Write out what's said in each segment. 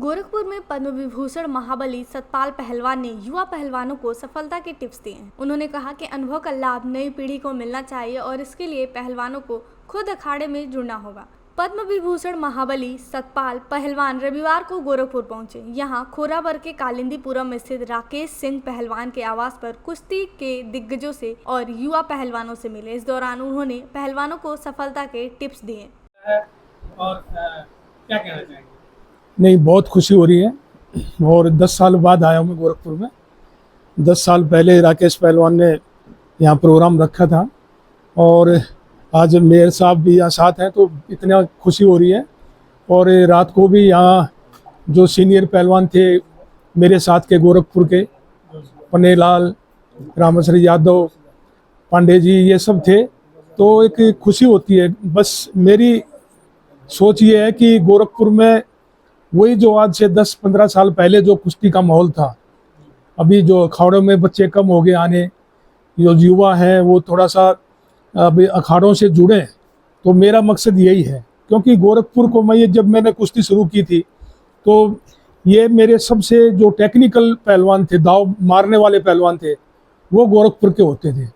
गोरखपुर में पद्म विभूषण महाबली सतपाल पहलवान ने युवा पहलवानों को सफलता के टिप्स दिए हैं। उन्होंने कहा कि अनुभव का लाभ नई पीढ़ी को मिलना चाहिए और इसके लिए पहलवानों को खुद अखाड़े में जुड़ना होगा। पद्म विभूषण महाबली सतपाल पहलवान रविवार को गोरखपुर पहुंचे। यहां खोरावर के कालिंदीपुरम स्थित राकेश सिंह पहलवान के आवास पर कुश्ती के दिग्गजों से और युवा पहलवानों से मिले। इस दौरान उन्होंने पहलवानों को सफलता के टिप्स दिए। और क्या कहना चाहेंगे? नहीं, बहुत खुशी हो रही है और 10 साल बाद आया हूँ मैं गोरखपुर में। 10 साल पहले राकेश पहलवान ने यहाँ प्रोग्राम रखा था और आज मेयर साहब भी यहाँ साथ हैं, तो इतना खुशी हो रही है। और रात को भी यहाँ जो सीनियर पहलवान थे मेरे साथ के गोरखपुर के, पन्नेलाल, रामेश्वरी यादव, पांडे जी, ये सब थे, तो एक खुशी होती है। बस मेरी सोच ये है कि गोरखपुर में वही जो आज से 10-15 साल पहले जो कुश्ती का माहौल था, अभी जो अखाड़ों में बच्चे कम हो गए आने, जो युवा हैं वो थोड़ा सा अभी अखाड़ों से जुड़े, तो मेरा मकसद यही है। क्योंकि गोरखपुर को जब मैंने कुश्ती शुरू की थी तो ये मेरे सबसे जो टेक्निकल पहलवान थे, दाव मारने वाले पहलवान थे, वो गोरखपुर के होते थे,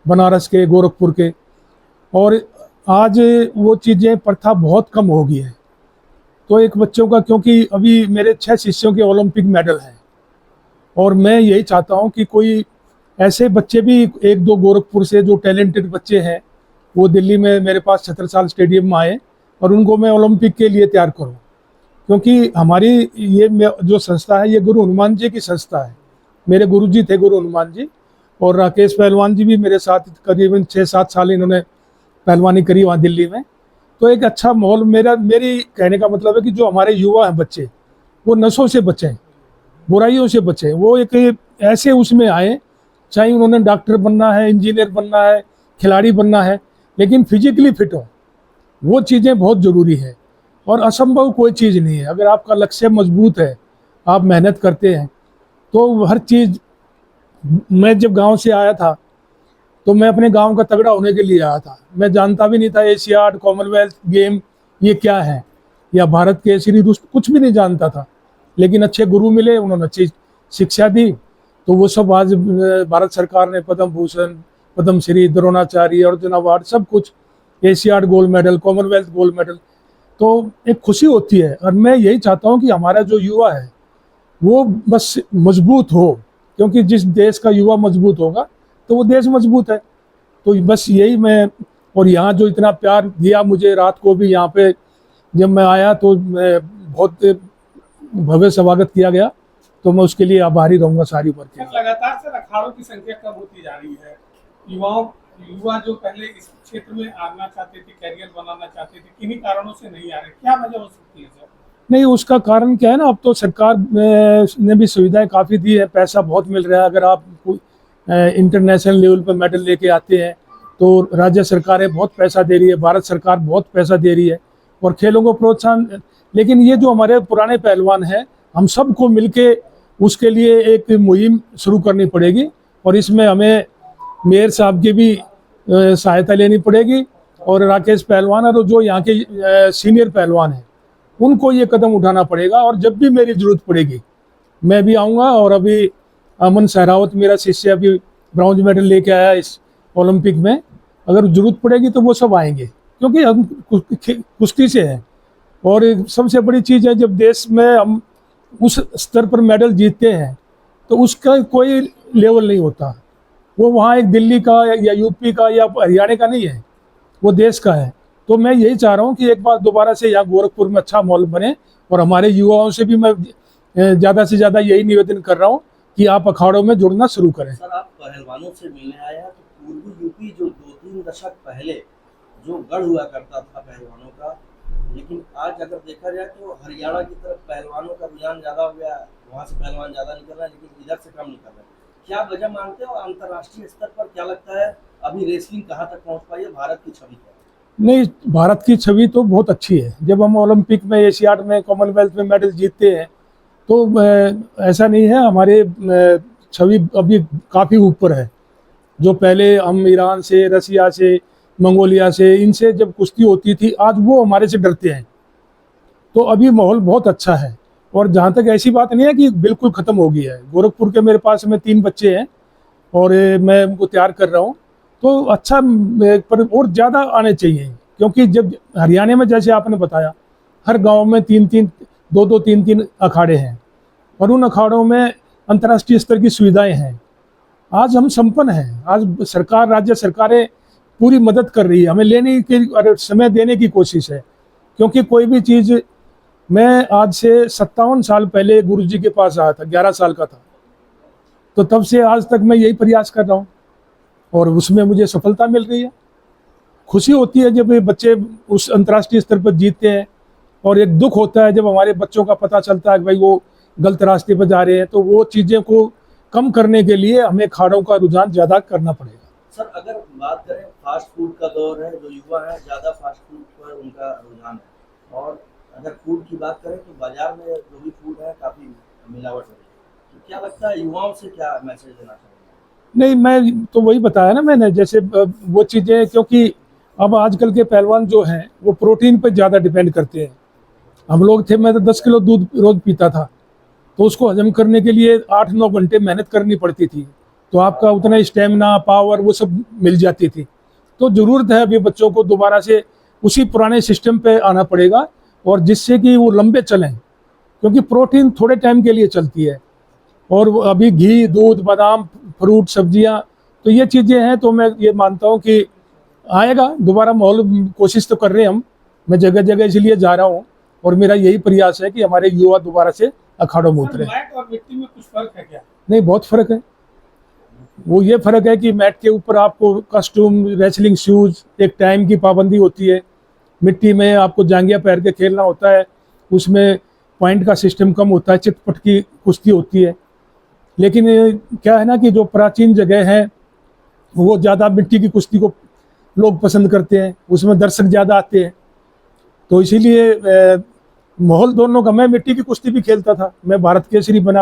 बनारस के, गोरखपुर के। और आज वो चीज़ें, प्रथा बहुत कम हो गई है। तो एक बच्चों का, क्योंकि अभी मेरे 6 शिष्यों के ओलंपिक मेडल हैं और मैं यही चाहता हूं कि कोई ऐसे बच्चे भी 1-2 गोरखपुर से जो टैलेंटेड बच्चे हैं वो दिल्ली में मेरे पास छत्रसाल स्टेडियम में आए और उनको मैं ओलंपिक के लिए तैयार करूं। क्योंकि हमारी ये जो संस्था है ये गुरु हनुमान जी की संस्था है। मेरे गुरुजी थे गुरु हनुमान जी, और राकेश पहलवान जी भी मेरे साथ करीबन 6-7 साल इन्होंने पहलवानी करी वहाँ दिल्ली में। तो एक अच्छा माहौल, मेरी कहने का मतलब है कि जो हमारे युवा हैं बच्चे, वो नशों से बचें, बुराइयों से बचें, वो एक ऐसे उसमें आए, चाहे उन्होंने डॉक्टर बनना है, इंजीनियर बनना है, खिलाड़ी बनना है, लेकिन फिजिकली फिट हो। वो चीज़ें बहुत ज़रूरी है और असंभव कोई चीज़ नहीं है। अगर आपका लक्ष्य मजबूत है, आप मेहनत करते हैं, तो हर चीज़। मैं जब गाँव से आया था तो मैं अपने गांव का तगड़ा होने के लिए आया था। मैं जानता भी नहीं था एशियाड, कॉमनवेल्थ गेम ये क्या है, या भारत के श्री रुस्त, कुछ भी नहीं जानता था। लेकिन अच्छे गुरु मिले, उन्होंने अच्छी शिक्षा दी, तो वो सब आज भारत सरकार ने पद्म भूषण, पद्म श्री, द्रोणाचार्य, अर्जुन अवार्ड, सब कुछ, Asiad gold medal, Commonwealth gold medal. तो एक खुशी होती है। और मैं यही चाहता हूँ कि हमारा जो युवा है वो बस मजबूत हो, क्योंकि जिस देश का युवा मजबूत होगा तो वो देश मजबूत है। तो बस यही मैं, और यहाँ जो इतना प्यार दिया मुझे, रात को भी यहाँ पे जब मैं आया तो मैं बहुत भव्य स्वागत किया गया, तो मैं उसके लिए आभारी रहूँगा सारी उम्र के। लगातार से अखाड़ों की संख्या कम होती जा रही है। युवा जो पहले इस क्षेत्र में आना चाहते थे, कैरियर बनाना चाहते थे, किन्हीं कारणों से नहीं आ रहे, क्या वजह हो सकती है सर? नहीं, उसका कारण क्या है ना, अब तो सरकार ने भी सुविधाएं काफ़ी दी है, पैसा बहुत मिल रहा है। अगर आप इंटरनेशनल लेवल पर मेडल लेके आते हैं तो राज्य सरकारें बहुत पैसा दे रही है, भारत सरकार बहुत पैसा दे रही है, और खेलों को प्रोत्साहन। लेकिन ये जो हमारे पुराने पहलवान हैं, हम सबको मिलके उसके लिए एक मुहिम शुरू करनी पड़ेगी, और इसमें हमें मेयर साहब की भी सहायता लेनी पड़ेगी, और राकेश पहलवान और जो यहाँ के सीनियर पहलवान हैं उनको ये कदम उठाना पड़ेगा। और जब भी मेरी ज़रूरत पड़ेगी मैं भी आऊँगा। और अभी अमन सहरावत मेरा शिष्य अभी ब्रॉन्ज मेडल लेके आया इस ओलंपिक में, अगर ज़रूरत पड़ेगी तो वो सब आएंगे, क्योंकि हम कुश्ती से हैं। और सबसे बड़ी चीज़ है, जब देश में हम उस स्तर पर मेडल जीतते हैं तो उसका कोई लेवल नहीं होता। वो वहाँ एक दिल्ली का या यूपी का या हरियाणा का नहीं है, वो देश का है। तो मैं यही चाह रहा हूँ कि एक बार दोबारा से यहाँ गोरखपुर में अच्छा माहौल बने, और हमारे युवाओं से भी मैं ज़्यादा से ज़्यादा यही निवेदन कर रहा हूँ कि आप अखाड़ों में जुड़ना शुरू करें। सर, आप पहलवानों से मिलने आए हैं, तो पूर्वी यूपी जो 2-3 दशक पहले जो गढ़ हुआ करता था पहलवानों का, लेकिन आज अगर देखा जाए तो हरियाणा की तरफ पहलवानों का रुझान ज़्यादा हो गया, वहाँ से पहलवान ज़्यादा निकल रहे हैं, लेकिन इधर से कम निकल रहे हैं। क्या वजह मानते हो? अंतर्राष्ट्रीय स्तर पर क्या लगता है अभी रेसलिंग कहाँ तक पहुँच पाई है? भारत की छवि क्या है? नहीं, भारत की छवि तो बहुत अच्छी है। जब हम ओलंपिक में, एशियाड में, कॉमनवेल्थ में मेडल जीतते हैं तो ऐसा नहीं है, हमारे छवि अभी काफ़ी ऊपर है। जो पहले हम ईरान से, रसिया से, मंगोलिया से, इनसे जब कुश्ती होती थी, आज वो हमारे से डरते हैं। तो अभी माहौल बहुत अच्छा है। और जहाँ तक ऐसी बात नहीं है कि बिल्कुल ख़त्म हो गया है। गोरखपुर के मेरे पास में 3 बच्चे हैं और मैं उनको तैयार कर रहा हूँ, तो अच्छा पर और ज़्यादा आने चाहिए, क्योंकि जब हरियाणा में जैसे आपने बताया हर गांव में 3-3, 2-2, 3-3 अखाड़े हैं और उन अखाड़ों में अंतर्राष्ट्रीय स्तर की सुविधाएं हैं। आज हम संपन्न हैं, आज सरकार, राज्य सरकारें पूरी मदद कर रही है, हमें लेने की और समय देने की कोशिश है। क्योंकि कोई भी चीज़, मैं आज से 57 साल पहले गुरुजी के पास आया था, 11 साल का था, तो तब से आज तक मैं यही प्रयास कर रहा हूँ और उसमें मुझे सफलता मिल रही है। खुशी होती है जब ये बच्चे उस अंतर्राष्ट्रीय स्तर पर जीतते हैं, और एक दुख होता है जब हमारे बच्चों का पता चलता है कि भाई वो गलत रास्ते पर जा रहे हैं। तो वो चीज़ें को कम करने के लिए हमें अखाड़ों का रुझान ज़्यादा करना पड़ेगा। सर, अगर बात करें, फास्ट फूड का दौर है, जो युवा है ज़्यादा फास्ट फूड पर उनका रुझान है, और अगर फूड की बात करें तो बाजार में जो भी फूड है काफ़ी मिलावट हो रही है, तो क्या लगता है युवाओं से क्या मैसेज देना चाहिए? नहीं, मैं तो वही बताया ना मैंने, जैसे वो चीज़ें, क्योंकि अब आजकल के पहलवान जो हैं वो प्रोटीन पर ज़्यादा डिपेंड करते हैं। हम लोग थे, मैं तो 10 किलो दूध रोज पीता था, तो उसको हजम करने के लिए 8-9 घंटे मेहनत करनी पड़ती थी, तो आपका उतना स्टेमिना, पावर वो सब मिल जाती थी। तो ज़रूरत है अभी बच्चों को दोबारा से उसी पुराने सिस्टम पे आना पड़ेगा, और जिससे कि वो लंबे चलें, क्योंकि प्रोटीन थोड़े टाइम के लिए चलती है। और वो अभी घी, दूध, बादाम, फ्रूट, सब्जियां, तो ये चीज़ें हैं। तो मैं ये मानता हूँ कि आएगा दोबारा माहौल, कोशिश तो कर रहे हैं हम, मैं जगह जगह इसलिए जा रहा हूँ, और मेरा यही प्रयास है कि हमारे युवा दोबारा से अखाड़ों में उतरे। मैट और मिट्टी में कुछ फर्क है क्या? नहीं, बहुत फ़र्क है। वो ये फ़र्क है कि मैट के ऊपर आपको कस्टूम, रेसलिंग शूज़, एक टाइम की पाबंदी होती है। मिट्टी में आपको जांघिया पैर के खेलना होता है, उसमें पॉइंट का सिस्टम कम होता है, चिटपट की कुश्ती होती है। लेकिन क्या है ना कि जो प्राचीन जगह है वो ज़्यादा मिट्टी की कुश्ती को लोग पसंद करते हैं, उसमें दर्शक ज़्यादा आते हैं। तो इसीलिए माहौल दोनों का, मैं मिट्टी की कुश्ती भी खेलता था, मैं भारत केसरी बना